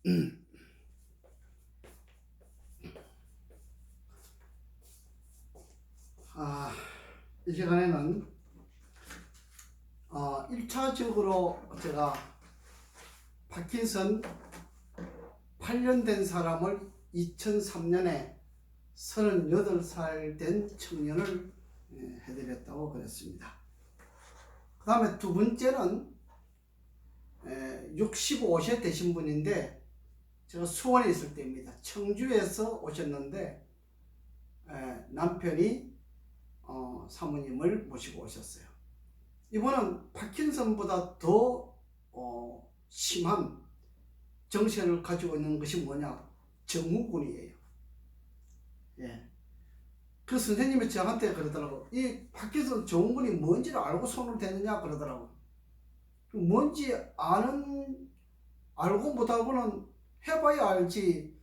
이 시간에는 1차적으로 제가 파킨슨 8년 된 사람을 2003년에 38살 된 청년을 해드렸다고 그랬습니다. 그 다음에 두 번째는 65세 되신 분인데 제가 수원에 있을 때입니다. 청주에서 오셨는데 남편이 사모님을 모시고 오셨어요. 이분은 파킨슨보다 더 심한 정신을 가지고 있는 것이 뭐냐? 증후군이에요. 그 선생님이 저한테 그러더라고. 이 파킨슨 증후군이 뭔지를 알고 손을 대느냐 그러더라고. 뭔지 알고 못하고는 해봐야 알지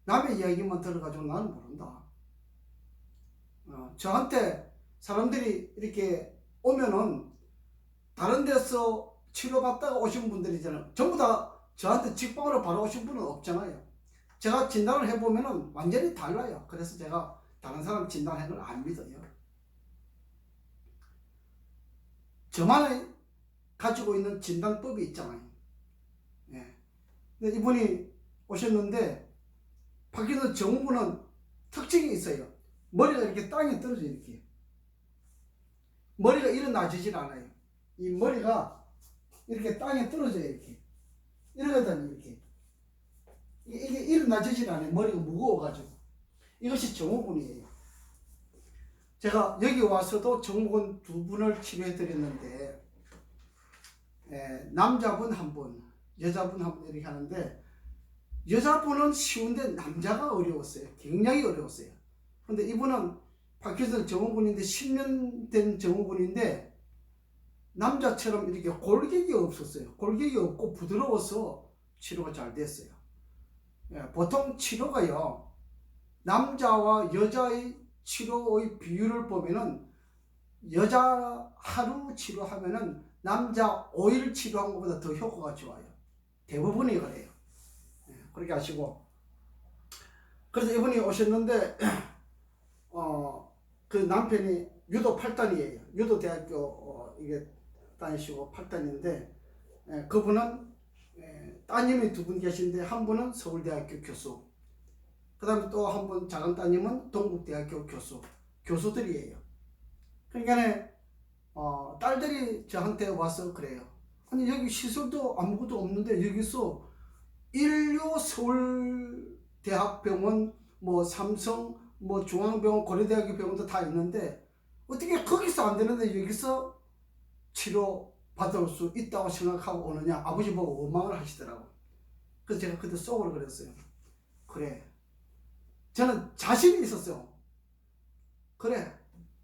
남의 이야기만 들어가지고 나는 모른다. 저한테 사람들이 이렇게 오면은 다른 데서 치료받다가 오신 분들이잖아요. 전부 다 저한테 직방으로 바로 오신 분은 없잖아요. 제가 진단을 해보면은 완전히 달라요. 그래서 제가 다른 사람 진단하는 걸 안 믿어요. 저만이 가지고 있는 진단법이 있잖아요. 근데 이분이 오셨는데 파킨슨 증후군은 특징이 있어요. 머리가 이렇게 땅에 떨어져 이렇게. 머리가 일어나지질 않아요. 이 머리가 이렇게 땅에 떨어져요 이렇게. 이러거든요 이렇게. 이게 일어나지질 않아요. 머리가 무거워가지고. 이것이 증후군이에요. 제가 여기 와서도 증후군 두 분을 치료해 드렸는데 남자분 한 분, 여자분 한 분 이렇게 하는데 여자분은 쉬운데 남자가 어려웠어요. 굉장히 어려웠어요. 근데 이분은 파킨슨 증후군인데 10년 된 증후군인데 남자처럼 이렇게 골격이 없었어요. 골격이 없고 부드러워서 치료가 잘 됐어요. 보통 치료가요, 남자와 여자의 치료의 비율을 보면은 여자 하루 치료하면은 남자 5일 치료한 것보다 더 효과가 좋아요. 대부분이 그래요. 그렇게 하시고, 그래서 이분이 오셨는데 그 남편이 유도 8단이에요. 유도 대학교 이게 다니시고 8단인데 그분은 따님이 두 분 계신데 한 분은 서울대학교 교수, 그 다음에 또 한 분 작은 따님은 동국대학교 교수들이에요. 그러니까 딸들이 저한테 와서 그래요. 아니 여기 시설도 아무것도 없는데 여기서 인류 서울대학병원 뭐 삼성 뭐 중앙병원 고려대학교 병원도 다 있는데 어떻게 거기서 안 되는데 여기서 치료 받을 수 있다고 생각하고 오느냐. 아버지 보고 원망을 하시더라고. 그래서 제가 그때 속으로 그랬어요. 그래, 저는 자신이 있었어요. 그래,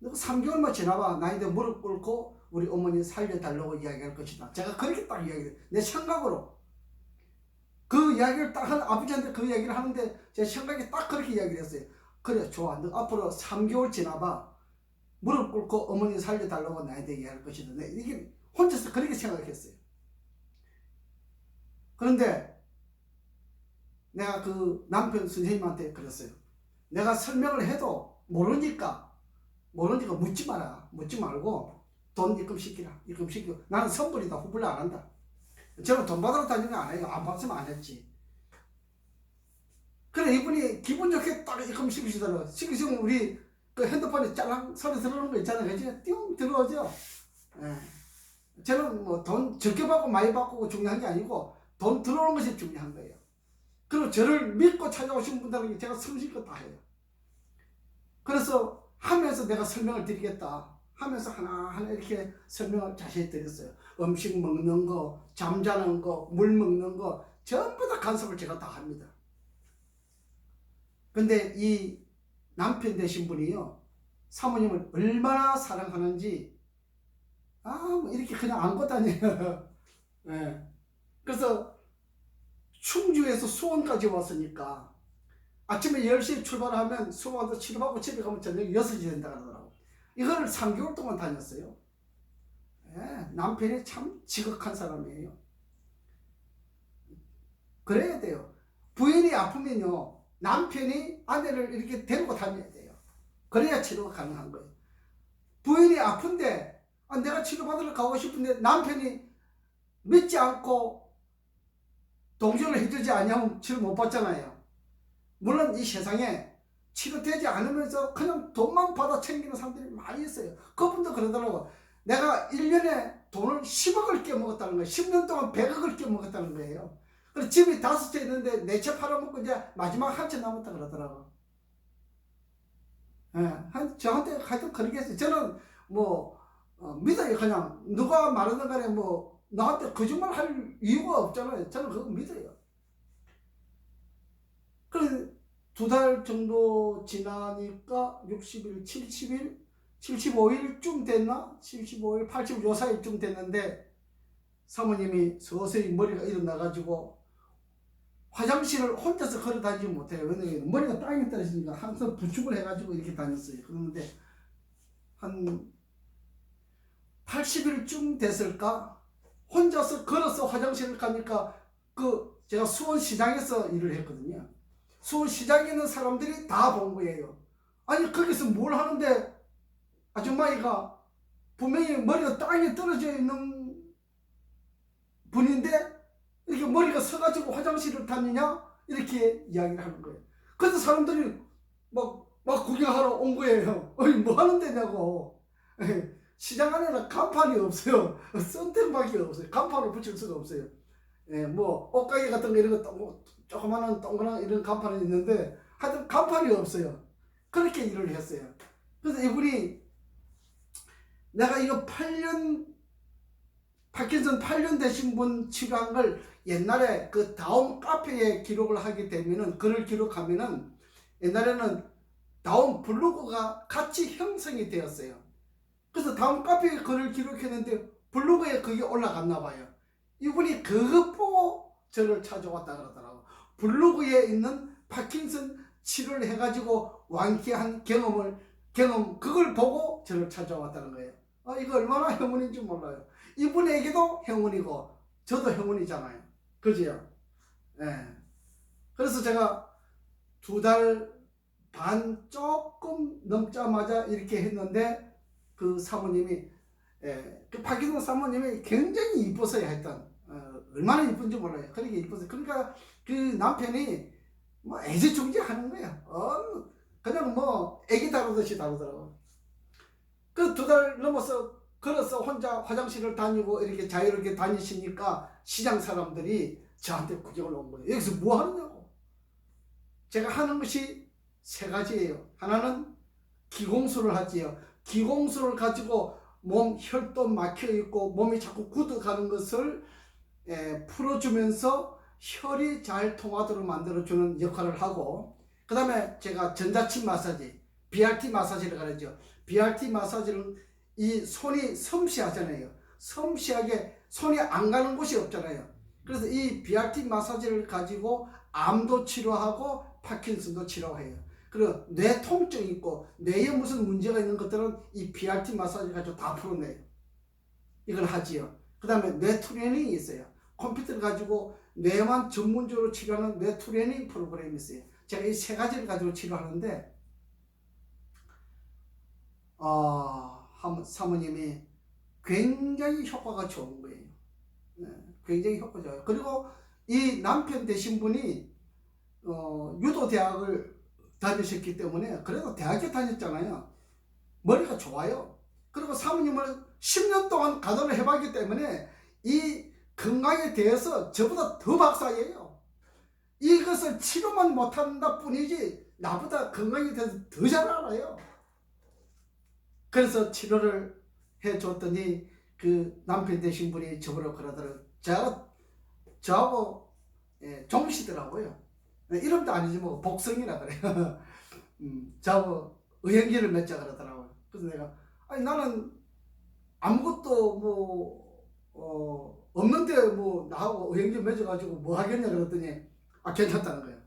너 3개월만 지나봐. 나한테 무릎 꿇고 우리 어머니 살려달라고 이야기할 것이다. 제가 그렇게 딱 이야기해요. 내 생각으로. 그 이야기를 딱 아버지한테 그 이야기를 하는데 제 생각이 딱 그렇게 이야기를 했어요. 그래, 좋아. 너 앞으로 3개월 지나봐. 무릎 꿇고 어머니 살려달라고 나한테 이야기할 것이다. 네, 이게 혼자서 그렇게 생각했어요. 그런데 내가 그 남편 선생님한테 그랬어요. 내가 설명을 해도 모르니까 묻지 마라. 묻지 말고 돈 입금시키라. 입금시키고 나는 선불이다. 후불 안 한다. 저는 돈 받으러 다니는 거 안 해요. 안 받으면 안 했지. 그래, 이분이 기분 좋게 딱 입금시키시더라고요. 시키시면 우리 그 핸드폰에 짤랑 소리 들어오는 거 있잖아요. 그치? 띵 들어오죠. 저는 뭐 돈 적게 받고 많이 받고 중요한 게 아니고 돈 들어오는 것이 중요한 거예요. 그리고 저를 믿고 찾아오신 분들에게 제가 성실껏 다 해요. 그래서 하면서 내가 설명을 드리겠다 하면서 하나하나 이렇게 설명을 자세히 드렸어요. 음식 먹는 거, 잠자는 거, 물 먹는 거 전부 다 간섭을 제가 다 합니다. 근데 이 남편 되신 분이요, 사모님을 얼마나 사랑하는지 뭐 이렇게 그냥 안고 다녀요. 그래서 충주에서 수원까지 왔으니까 아침에 10시에 출발하면 수원에서 치료받고 집에 가면 저녁 6시 된다 그러더라고. 이걸 3개월 동안 다녔어요. 남편이 참 지극한 사람이에요. 그래야 돼요. 부인이 아프면요, 남편이 아내를 이렇게 데리고 다녀야 돼요. 그래야 치료가 가능한 거예요. 부인이 아픈데 내가 치료받으러 가고 싶은데 남편이 믿지 않고 동조를 해주지 않으면 치료 못 받잖아요. 물론 이 세상에 치료되지 않으면서 그냥 돈만 받아 챙기는 사람들이 많이 있어요. 그분도 그러더라고. 내가 1년에 돈을 10억을 깨먹었다는 거예요. 10년 동안 100억을 깨먹었다는 거예요. 그래서 집이 5채 있는데 4채 팔아먹고 이제 마지막 한 채 남았다 그러더라고. 예, 저한테 하여튼 그렇게 했어요. 저는 뭐 믿어요. 그냥 누가 말하는 간에 뭐 나한테 거짓말 할 이유가 없잖아요. 저는 그거 믿어요. 그래서 2달 정도 지나니까 60일, 70일, 75일쯤 됐나? 75일, 80일 요 사이쯤 됐는데 사모님이 서서히 머리가 일어나가지고 화장실을 혼자서 걸어 다니지 못해요. 왜냐면 머리가 땅에 떨어지니까 항상 부축을 해가지고 이렇게 다녔어요. 그런데 한 80일쯤 됐을까? 혼자서 걸어서 화장실을 가니까 제가 수원시장에서 일을 했거든요. 수원시장에 있는 사람들이 다 본 거예요. 아니 거기서 뭘 하는데 아줌마이가 분명히 머리가 땅에 떨어져 있는 분인데 이렇게 머리가 서가지고 화장실을 다니냐? 이렇게 이야기를 하는 거예요. 그래서 사람들이 막 구경하러 온 거예요. 어이, 뭐 하는 데냐고. 시장 안에는 간판이 없어요. 선택밖에 없어요. 간판을 붙일 수가 없어요. 뭐 옷가게 같은 거 이런 거 뭐 조그마한 동그란 이런 간판이 있는데 하여튼 간판이 없어요. 그렇게 일을 했어요. 그래서 이분이 내가 이거 파킨슨 8년 되신 분 치료한 걸 옛날에 그 다음 카페에 기록을 하게 되면은 글을 기록하면은 옛날에는 다음 블로그가 같이 형성이 되었어요. 그래서 다음 카페에 글을 기록했는데 블로그에 그게 올라갔나 봐요. 이분이 그것 보고 저를 찾아왔다 그러더라고. 블로그에 있는 파킨슨 치료를 해가지고 완쾌한 경험 그걸 보고 저를 찾아왔다는 거예요. 이거 얼마나 행운인지 몰라요. 이분에게도 행운이고 저도 행운이잖아요. 그지요? 예. 그래서 제가 2달 반 조금 넘자마자 이렇게 했는데 그 사모님이 그 파킨슨 사모님이 굉장히 이뻤어요. 하여튼 얼마나 이쁜지 몰라요. 그렇게 이뻤어요. 그러니까 그 남편이 뭐 애지중지하는 거예요. 그냥 뭐 애기 다루듯이 다루더라고. 그 2달 넘어서 걸어서 혼자 화장실을 다니고 이렇게 자유롭게 다니시니까 시장 사람들이 저한테 구경을 온 거예요. 여기서 뭐 하느냐고. 제가 하는 것이 3가지예요. 하나는 기공수를 하지요. 기공수를 가지고 몸 혈도 막혀 있고 몸이 자꾸 굳어가는 것을 풀어주면서 혈이 잘 통하도록 만들어주는 역할을 하고, 그 다음에 제가 전자침 마사지, BRT 마사지를 가르쳐. BRT 마사지는 이 손이 섬시하잖아요. 섬시하게 손이 안 가는 곳이 없잖아요. 그래서 이 BRT 마사지를 가지고 암도 치료하고 파킨슨도 치료해요. 그리고 뇌 통증 있고 뇌에 무슨 문제가 있는 것들은 이 BRT 마사지 가지고 다 풀어내요. 이걸 하지요. 그 다음에 뇌 트레이닝이 있어요. 컴퓨터를 가지고 뇌만 전문적으로 치료하는 뇌 트레이닝 프로그램이 있어요. 제가 이 3가지를 가지고 치료하는데 사모님이 굉장히 효과가 좋은 거예요. 굉장히 효과 좋아요. 그리고 이 남편 되신 분이 유도 대학을 다니셨기 때문에 그래도 대학에 다녔잖아요. 머리가 좋아요. 그리고 사모님은 10년 동안 가도를 해봤기 때문에 이 건강에 대해서 저보다 더 박사예요. 이것을 치료만 못한다 뿐이지 나보다 건강에 대해서 더 잘 알아요. 그래서 치료를 해줬더니 그 남편 되신 분이 저보고 그러더라고요. 저하고 종시더라고요. 이름도 아니지 뭐 복성이라 그래요. 저하고 의행기를 맺자 그러더라고요. 그래서 내가 아니 나는 아무것도 없는데 뭐 나하고 의행기 맺어가지고 뭐 하겠냐 그랬더니 괜찮다는 거예요.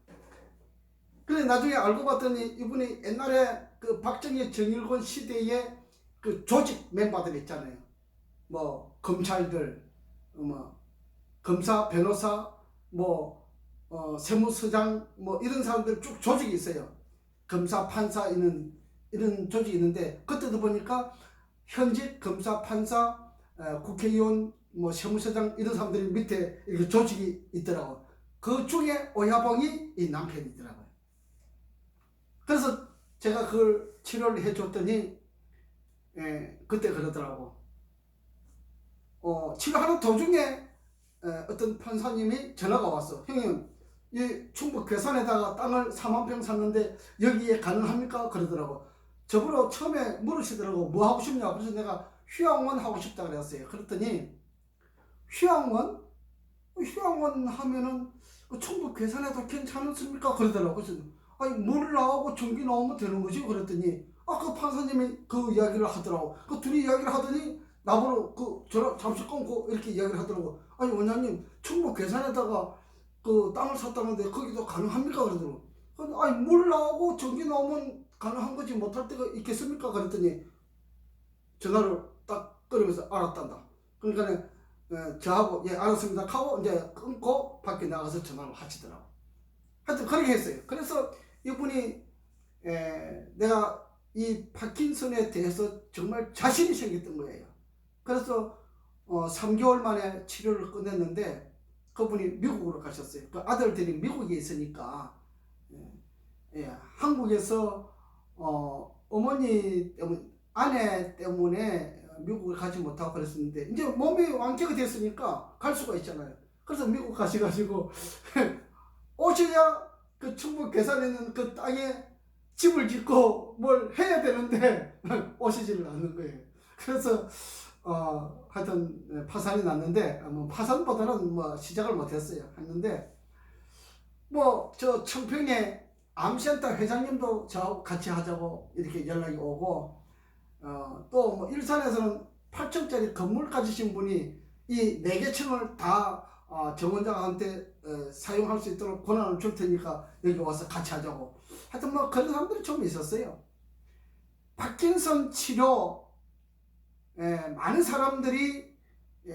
그래 나중에 알고 봤더니 이분이 옛날에 그 박정희 정일권 시대에 그 조직 멤버들 있잖아요. 뭐 검찰들, 뭐 검사, 변호사, 뭐 세무서장 뭐 이런 사람들 쭉 조직이 있어요. 검사, 판사 이런 조직이 있는데 그때도 보니까 현직 검사, 판사, 국회의원, 뭐 세무서장 이런 사람들이 밑에 이렇게 조직이 있더라고. 그 중에 오야봉이 이 남편이더라고요. 그래서 제가 그걸 치료를 해줬더니 그때 그러더라고. 치료하는 도중에 어떤 판사님이 전화가 왔어. 형님, 이 충북 괴산에다가 땅을 4만 평 샀는데 여기에 가능합니까? 그러더라고. 저보러 처음에 물으시더라고. 뭐 하고 싶냐? 그래서 내가 휴양원 하고 싶다 그랬어요. 그랬더니 휴양원? 휴양원 하면은 충북 괴산에도 괜찮습니까? 그러더라고. 그래서 아니 물 나오고 전기 나오면 되는 거지? 그랬더니 그 판사님이 그 이야기를 하더라고. 그 둘이 이야기를 하더니 나보러 저랑 잠시 끊고 이렇게 이야기를 하더라고. 아니 원장님 충북 괴산에다가 그 땅을 샀다는데 거기도 가능합니까? 그러더라고. 아니 물 나오고 전기 나오면 가능한 거지 못할 때가 있겠습니까? 그랬더니 전화를 딱 끊으면서 알았단다. 그러니까 저하고 예 알았습니다 하고 이제 끊고 밖에 나가서 전화를 하시더라고. 하여튼 그렇게 했어요. 그래서 이분이 내가 이 파킨슨에 대해서 정말 자신이 생겼던 거예요. 그래서 3개월 만에 치료를 끝냈는데 그분이 미국으로 가셨어요. 그 아들들이 미국에 있으니까 한국에서 어머니 때문에 아내 때문에 미국을 가지 못하고 그랬었는데 이제 몸이 완쾌가 됐으니까 갈 수가 있잖아요. 그래서 미국 가셔가지고 오셔야 그 충북 괴산에 있는 그 땅에 집을 짓고 뭘 해야 되는데 오시지를 않는 거예요. 그래서 하여튼 파산이 났는데 뭐 파산보다는 뭐 시작을 못했어요. 했는데 뭐 저 청평에 암센터 회장님도 저하고 같이 하자고 이렇게 연락이 오고 또 뭐 일산에서는 8층짜리 건물 가지신 분이 이 4개 층을 다 정원장한테 사용할 수 있도록 권한을 줄 테니까 여기 와서 같이 하자고. 하여튼 뭐 그런 사람들이 좀 있었어요. 파킨슨 치료 많은 사람들이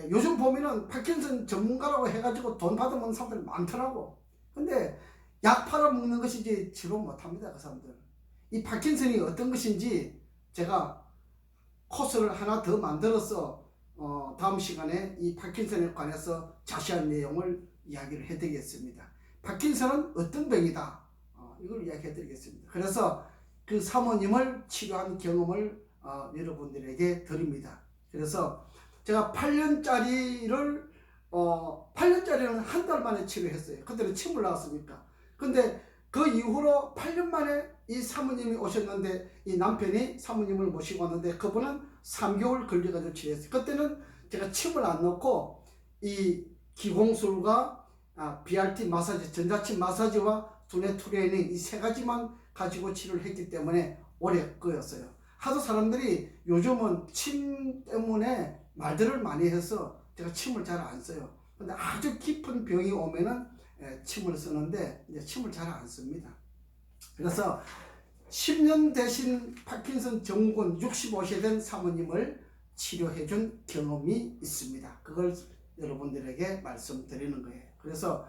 요즘 보면은 파킨슨 전문가라고 해가지고 돈 받아먹는 사람들이 많더라고. 근데 약 팔아먹는 것이지 치료 못합니다. 그 사람들은. 이 파킨슨이 어떤 것인지 제가 코스를 하나 더 만들어서 다음 시간에 이 파킨슨에 관해서 자세한 내용을 이야기를 해드리겠습니다. 파킨슨은 어떤 병이다 이걸 이야기해 드리겠습니다. 그래서 그 사모님을 치료한 경험을 여러분들에게 드립니다. 그래서 제가 8년짜리는 한 달 만에 치료했어요. 그때는 침을 나왔으니까. 근데 그 이후로 8년 만에 이 사모님이 오셨는데 이 남편이 사모님을 모시고 왔는데 그분은 3개월 걸려가지고 치료했어요. 그때는 제가 침을 안 넣고 이 기공술과 BRT 마사지, 전자침 마사지와 두뇌 트레이닝 이 3가지만 가지고 치료를 했기 때문에 오래 걸렸어요. 하도 사람들이 요즘은 침 때문에 말들을 많이 해서 제가 침을 잘 안 써요. 근데 아주 깊은 병이 오면은 침을 쓰는데 이제 침을 잘 안 씁니다. 그래서 10년 되신 파킨슨 증후군 65세 된 사모님을 치료해준 경험이 있습니다. 그걸 여러분들에게 말씀드리는 거예요. 그래서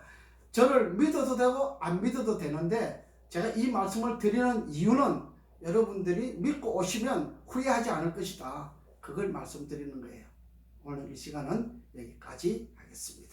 저를 믿어도 되고 안 믿어도 되는데 제가 이 말씀을 드리는 이유는 여러분들이 믿고 오시면 후회하지 않을 것이다. 그걸 말씀드리는 거예요. 오늘 이 시간은 여기까지 하겠습니다.